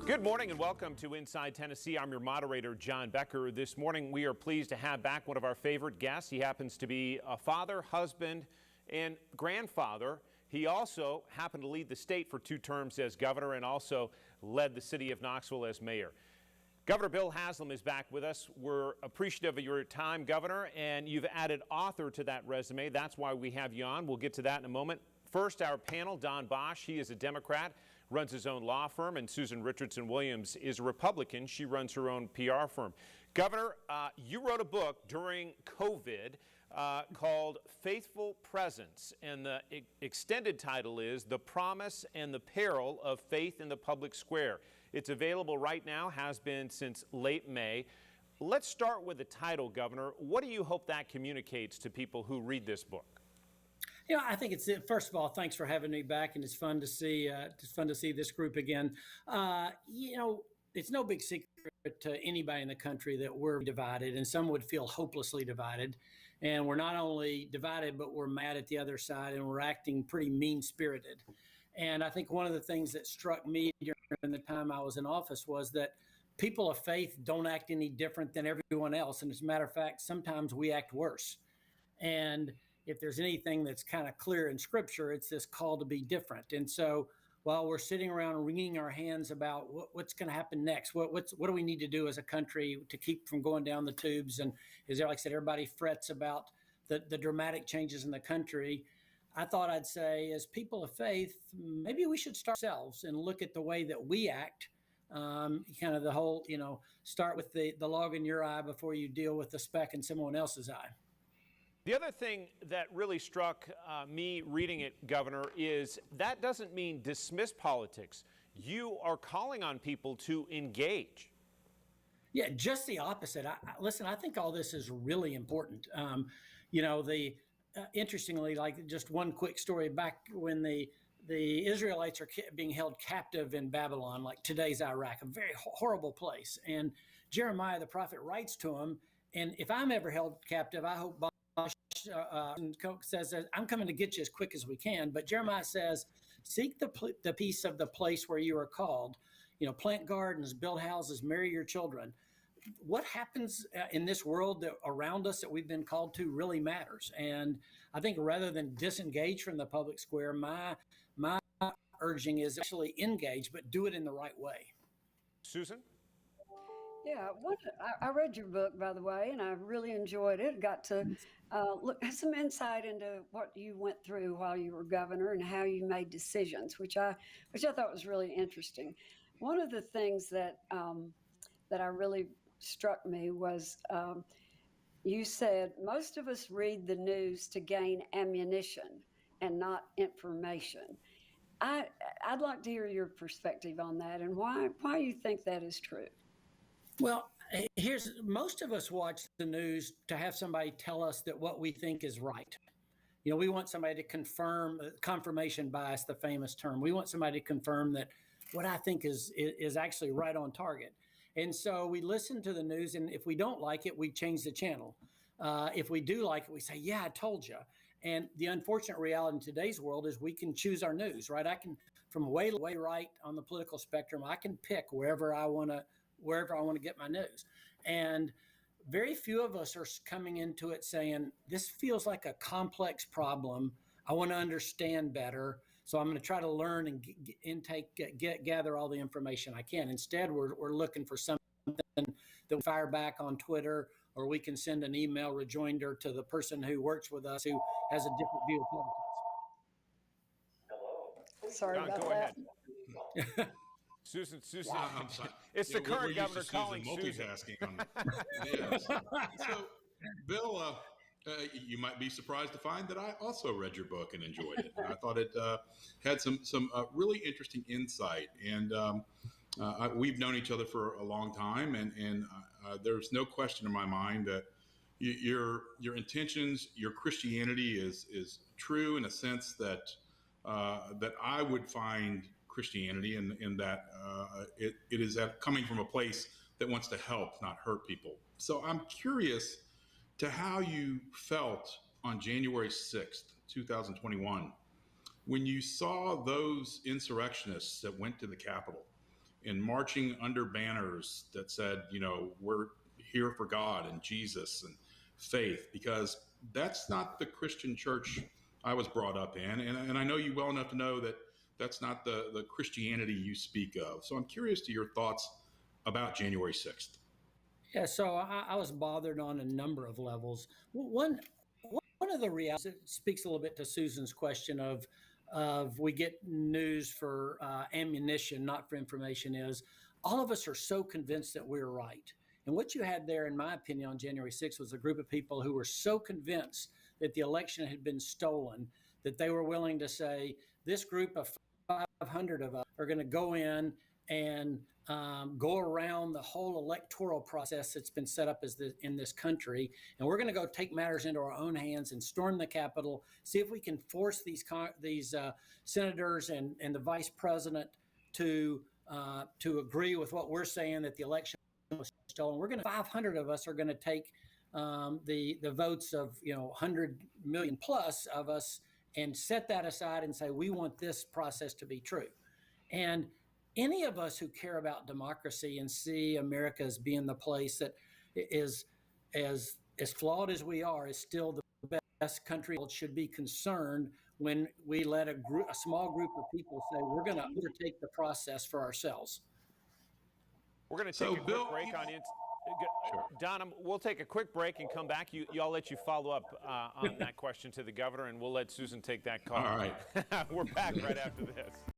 Good morning and welcome to Inside Tennessee. I'm your moderator, John Becker. This morning we are pleased to have back one of our favorite guests. He happens to be a father, husband, and grandfather. He also happened to lead the state for 2 terms as governor and also led the city of Knoxville as mayor. Governor Bill Haslam is back with us. We're appreciative of your time, Governor, and you've added author to that resume. That's why we have you on. We'll get to that in a moment. First, our panel, Don BOSCH. He is a Democrat, runs his own law firm, and Susan Richardson Williams is a Republican. She runs her own PR firm. Governor, you wrote a book during COVID called Faithful Presence, and the extended title is The Promise and the Peril of Faith in the Public Square. It's available right now, has been since late May. Let's start with the title, Governor. What do you hope that communicates to people who read this book? You know, I think it's, first of all, thanks for having me back, and it's fun to see this group again. You know, it's no big secret to anybody in the country that we're divided, and some would feel hopelessly divided. And we're not only divided, but we're mad at the other side, and we're acting pretty mean-spirited. And I think one of the things that struck me during the time I was in office was that people of faith don't act any different than everyone else. And as a matter of fact, sometimes we act worse. And if there's anything that's kind of clear in Scripture, it's this call to be different. And so while we're sitting around wringing our hands about what's going to happen next, what do we need to do as a country to keep from going down the tubes? And as like I said, everybody frets about the dramatic changes in the country. I thought I'd say, as people of faith, maybe we should start ourselves and look at the way that we act. Kind of the whole, you know, start with the log in your eye before you deal with the speck in someone else's eye. The other thing that really struck me reading it, Governor, is that doesn't mean dismiss politics. You are calling on people to engage. Yeah, just the opposite. Listen, I think all this is really important. You know, interestingly, like just one quick story, back when the Israelites are being held captive in Babylon, like today's Iraq, a very horrible place. And Jeremiah, the prophet, writes to him, and if I'm ever held captive, I hope says, I'm coming to get you as quick as we can. But Jeremiah says, seek the peace of the place where you are called. You know, plant gardens, build houses, marry your children. What happens in this world around us that we've been called to really matters. And I think rather than disengage from the public square, my urging is actually engage, but do it in the right way. Susan? Yeah, I read your book, by the way, and I really enjoyed it. Got to look at some insight into what you went through while you were governor and how you made decisions, which I thought was really interesting. One of the things that I really struck me was you said most of us read the news to gain ammunition and not information. I'd like to hear your perspective on that and why you think that is true. Well, most of us watch the news to have somebody tell us that what we think is right. You know, we want somebody to confirm, confirmation bias, the famous term. We want somebody to confirm that what I think is actually right on target. And so we listen to the news, and if we don't like it, we change the channel. If we do like it, we say, yeah, I told you. And the unfortunate reality in today's world is we can choose our news, right? I can, from way right on the political spectrum, I can pick wherever I want to get my news. And very few of us are coming into it saying, this feels like a complex problem. I want to understand better. So I'm going to try to learn and gather all the information I can. Instead, we're looking for something that we fire back on Twitter, or we can send an email rejoinder to the person who works with us who has a different view of politics. Hello. Sorry about that. Go ahead. Susan, I'm sorry. It's the current governor calling Susan. Yes. So, Bill, you might be surprised to find that I also read your book and enjoyed it. I thought it had some really interesting insight, and we've known each other for a long time, and there's no question in my mind that your intentions, your Christianity is true in a sense that I would find Christianity in that it is coming from a place that wants to help, not hurt people. So I'm curious to how you felt on January 6th, 2021, when you saw those insurrectionists that went to the Capitol and marching under banners that said, we're here for God and Jesus and faith, because that's not the Christian church I was brought up in. And I know you well enough to know that that's not the Christianity you speak of. So I'm curious to your thoughts about January 6th. Yeah, so I was bothered on a number of levels. One of the realities, it speaks a little bit to Susan's question of we get news for ammunition, not for information, is all of us are so convinced that we're right. And what you had there, in my opinion, on January 6th was a group of people who were so convinced that the election had been stolen that they were willing to say, this group of 500 of us are going to go in and go around the whole electoral process that's been set up in this country, and we're going to go take matters into our own hands and storm the Capitol, see if we can force these senators and the vice president to agree with what we're saying, that the election was stolen. 500 of us are going to take the votes of 100 million plus of us and set that aside and say we want this process to be true. And any of us who care about democracy and see America as being the place that is as flawed as we are, is still the best country, should be concerned when we let a small group of people say we're going to undertake the process for ourselves. We're going to take a quick break on it. Sure. Don, we'll take a quick break and come back. I'll let you follow up on that question to the governor, and we'll let Susan take that call. All right. We're back right after this.